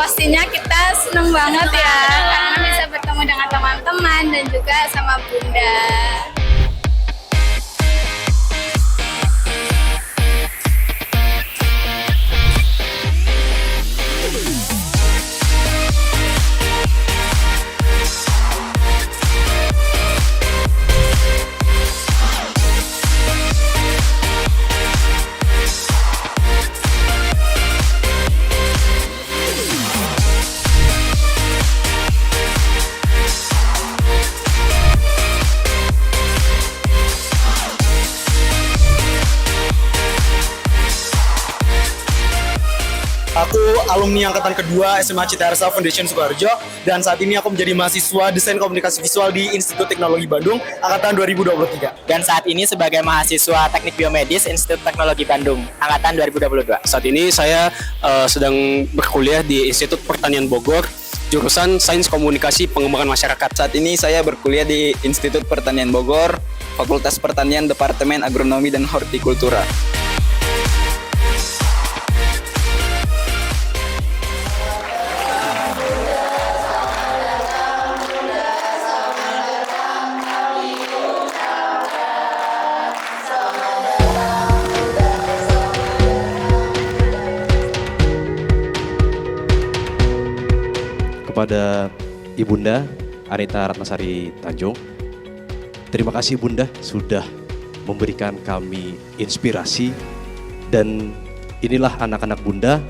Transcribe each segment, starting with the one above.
Pastinya kita seneng banget ya, karena bisa bertemu dengan teman-teman dan juga sama Bunda. Aku alumni angkatan kedua SMA Cita Arsa Foundation Sukoharjo dan saat ini aku menjadi mahasiswa Desain Komunikasi Visual di Institut Teknologi Bandung angkatan 2023. Dan saat ini sebagai mahasiswa Teknik Biomedis Institut Teknologi Bandung angkatan 2022. Saat ini saya sedang berkuliah di Institut Pertanian Bogor, jurusan Sains Komunikasi Pengembangan Masyarakat. Saat ini saya berkuliah di Institut Pertanian Bogor, Fakultas Pertanian Departemen Agronomi dan Hortikultura. Kepada Ibunda Anita Ratnasari Tanjung, terima kasih Bunda sudah memberikan kami inspirasi, dan inilah anak-anak Bunda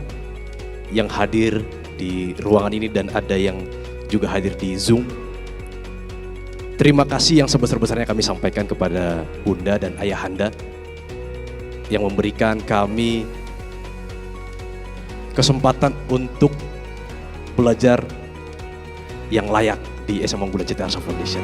yang hadir di ruangan ini dan ada yang juga hadir di Zoom. Terima kasih yang sebesar-besarnya kami sampaikan kepada Bunda dan Ayahanda yang memberikan kami kesempatan untuk belajar yang layak di SMA Unggulan Cita Arsa Foundation.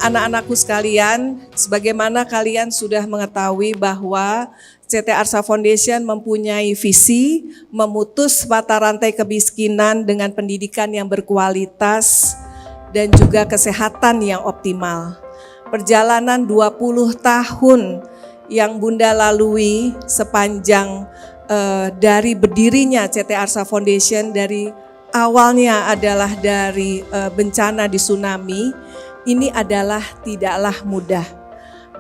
Anak-anakku sekalian, sebagaimana kalian sudah mengetahui bahwa CT Arsa Foundation mempunyai visi memutus mata rantai kemiskinan dengan pendidikan yang berkualitas dan juga kesehatan yang optimal. Perjalanan 20 tahun yang Bunda lalui sepanjang dari berdirinya CT Arsa Foundation, dari awalnya adalah dari bencana di tsunami, ini adalah tidaklah mudah.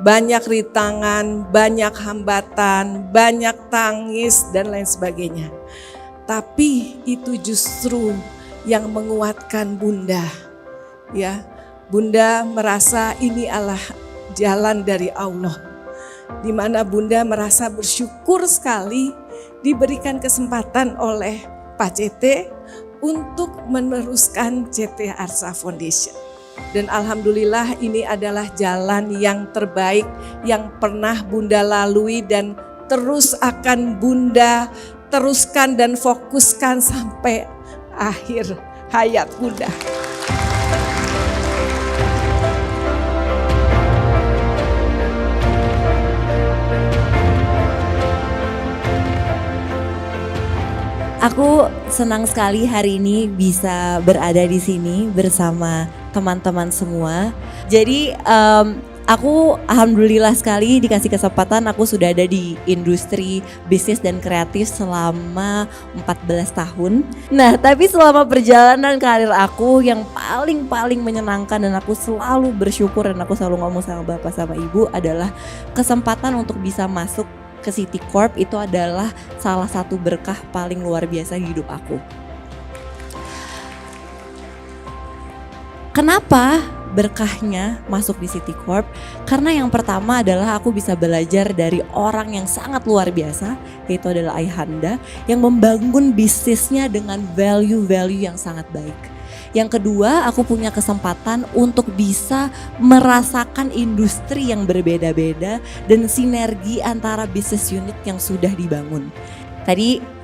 Banyak rintangan, banyak hambatan, banyak tangis dan lain sebagainya. Tapi itu justru yang menguatkan Bunda. Ya, Bunda merasa ini adalah jalan dari Allah, di mana Bunda merasa bersyukur sekali diberikan kesempatan oleh Pak CT untuk meneruskan CT Arsa Foundation. Dan alhamdulillah ini adalah jalan yang terbaik yang pernah Bunda lalui dan terus akan Bunda teruskan dan fokuskan sampai akhir hayat Bunda. Aku senang sekali hari ini bisa berada di sini bersama teman-teman semua. Jadi aku alhamdulillah sekali dikasih kesempatan, aku sudah ada di industri bisnis dan kreatif selama 14 tahun. Nah, tapi selama perjalanan karir aku yang paling menyenangkan dan aku selalu bersyukur dan aku selalu ngomong sama Bapak sama Ibu adalah kesempatan untuk bisa masuk ke City Corp. Itu adalah salah satu berkah paling luar biasa di hidup aku. Kenapa berkahnya masuk di City Corp? Karena yang pertama adalah aku bisa belajar dari orang yang sangat luar biasa, yaitu adalah Ayahanda yang membangun bisnisnya dengan value-value yang sangat baik. Yang kedua, aku punya kesempatan untuk bisa merasakan industri yang berbeda-beda dan sinergi antara bisnis unit yang sudah dibangun. Tadi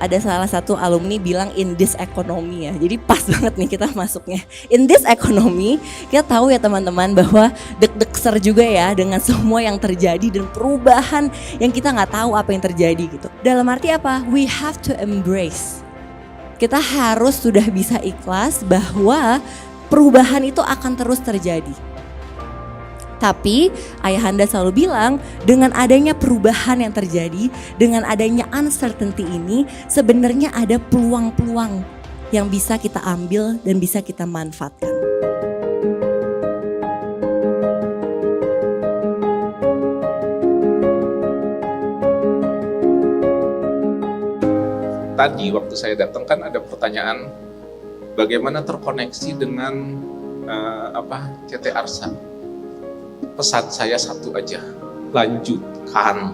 ada salah satu alumni bilang in this economy ya, jadi pas banget nih kita masuknya. In this economy, kita tahu ya teman-teman bahwa deg-degser juga ya dengan semua yang terjadi dan perubahan yang kita nggak tahu apa yang terjadi gitu. Dalam arti apa? We have to embrace. Kita harus sudah bisa ikhlas bahwa perubahan itu akan terus terjadi. Tapi Ayahanda selalu bilang dengan adanya perubahan yang terjadi, dengan adanya uncertainty ini sebenarnya ada peluang-peluang yang bisa kita ambil dan bisa kita manfaatkan. Tadi waktu saya datang kan ada pertanyaan bagaimana terkoneksi dengan CT Arsa. Pesan saya satu aja, lanjutkan.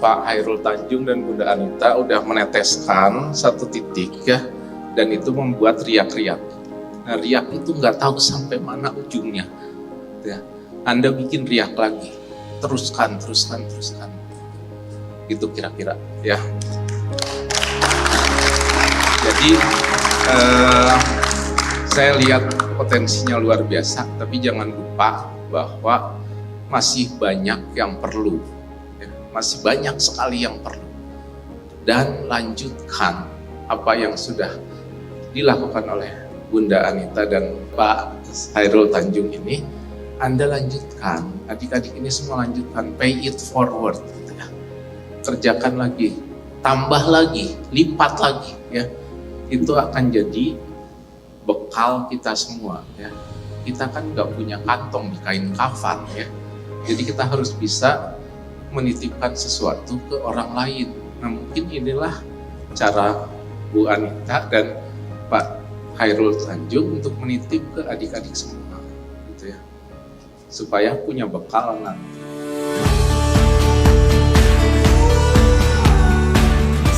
Pak Hairul Tanjung dan Bunda Anita udah meneteskan satu titik ya, dan itu membuat riak-riak. Nah, riak itu nggak tahu sampai mana ujungnya. Ya. Anda bikin riak lagi, teruskan. Itu kira-kira ya. Jadi saya lihat potensinya luar biasa, tapi jangan lupa bahwa masih banyak yang perlu, ya. Masih banyak sekali yang perlu. Dan lanjutkan apa yang sudah dilakukan oleh Bunda Anita dan Pak Hairul Tanjung ini. Anda lanjutkan, adik-adik ini semua lanjutkan, pay it forward. Gitu ya. Kerjakan lagi, tambah lagi, lipat lagi, ya. Itu akan jadi bekal kita semua, ya. Kita kan nggak punya kantong di kain kafan, ya. Jadi kita harus bisa menitipkan sesuatu ke orang lain. Nah, mungkin inilah cara Bu Anita dan Pak Hairul Tanjung untuk menitip ke adik-adik semua, gitu ya, supaya punya bekal nanti.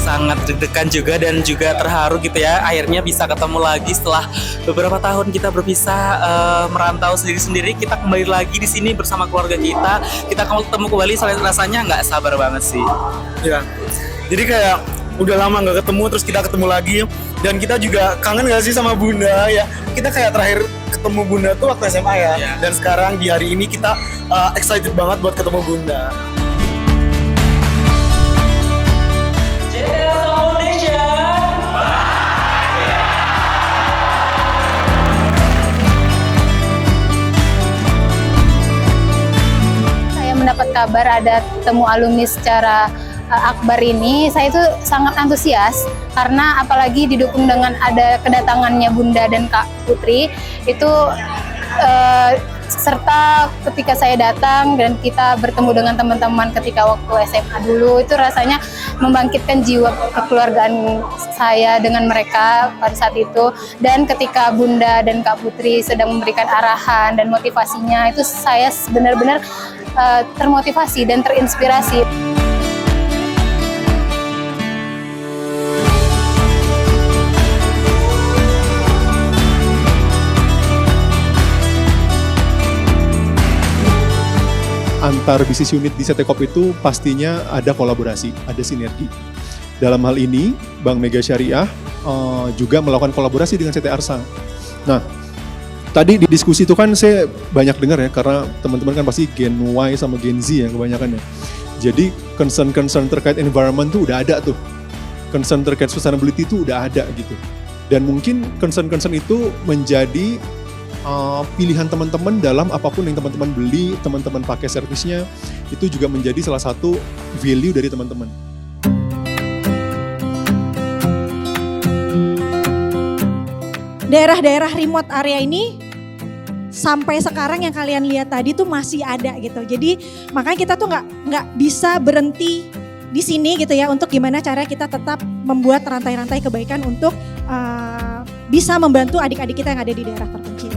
Sangat deg-degan juga dan juga terharu gitu ya, akhirnya bisa ketemu lagi setelah beberapa tahun kita berpisah, merantau sendiri-sendiri. Kita kembali lagi di sini bersama keluarga kita ketemu kembali, rasanya nggak sabar banget sih Ya, jadi kayak udah lama nggak ketemu, terus kita ketemu lagi, dan kita juga kangen gak sih sama Bunda ya. Kita kayak terakhir ketemu Bunda tuh waktu SMA ya, dan sekarang di hari ini kita excited banget buat ketemu Bunda. Mendapat kabar ada temu alumni secara akbar ini, saya itu sangat antusias karena apalagi didukung dengan ada kedatangannya Bunda dan Kak Putri itu, serta ketika saya datang dan kita bertemu dengan teman-teman ketika waktu SMA dulu, itu rasanya membangkitkan jiwa kekeluargaan saya dengan mereka pada saat itu. Dan ketika Bunda dan Kak Putri sedang memberikan arahan dan motivasinya, itu saya benar-benar termotivasi dan terinspirasi. Antar bisnis unit di CT Corp itu pastinya ada kolaborasi, ada sinergi. Dalam hal ini, Bank Mega Syariah juga melakukan kolaborasi dengan CT Arsa. Nah, tadi di diskusi itu kan saya banyak dengar ya, karena teman-teman kan pasti Gen Y sama Gen Z ya kebanyakan ya. Jadi concern terkait environment tuh udah ada tuh. Concern terkait sustainability itu udah ada gitu. Dan mungkin concern itu menjadi pilihan teman-teman dalam apapun yang teman-teman beli, teman-teman pakai servisnya, itu juga menjadi salah satu value dari teman-teman. Daerah-daerah remote area ini sampai sekarang yang kalian lihat tadi tuh masih ada gitu. Jadi makanya kita tuh nggak bisa berhenti di sini gitu ya, untuk gimana cara kita tetap membuat rantai-rantai kebaikan untuk bisa membantu adik-adik kita yang ada di daerah terpencil.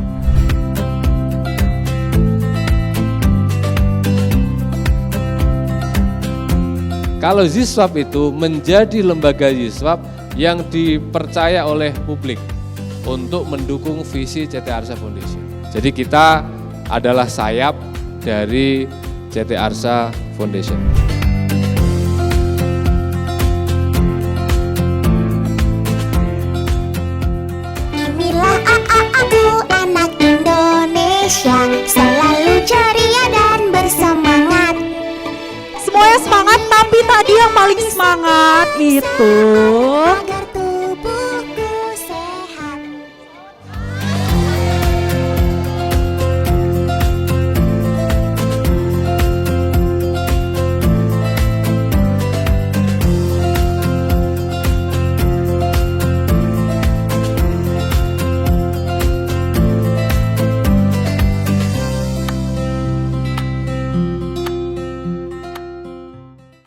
Kalau Yuswap itu menjadi lembaga Yuswap yang dipercaya oleh publik untuk mendukung visi CT Arsa Foundation. Jadi kita adalah sayap dari CT Arsa Foundation. Inilah aku, anak Indonesia, selalu ceria dan bersemangat. Semuanya semangat, tapi tadi yang paling semangat itu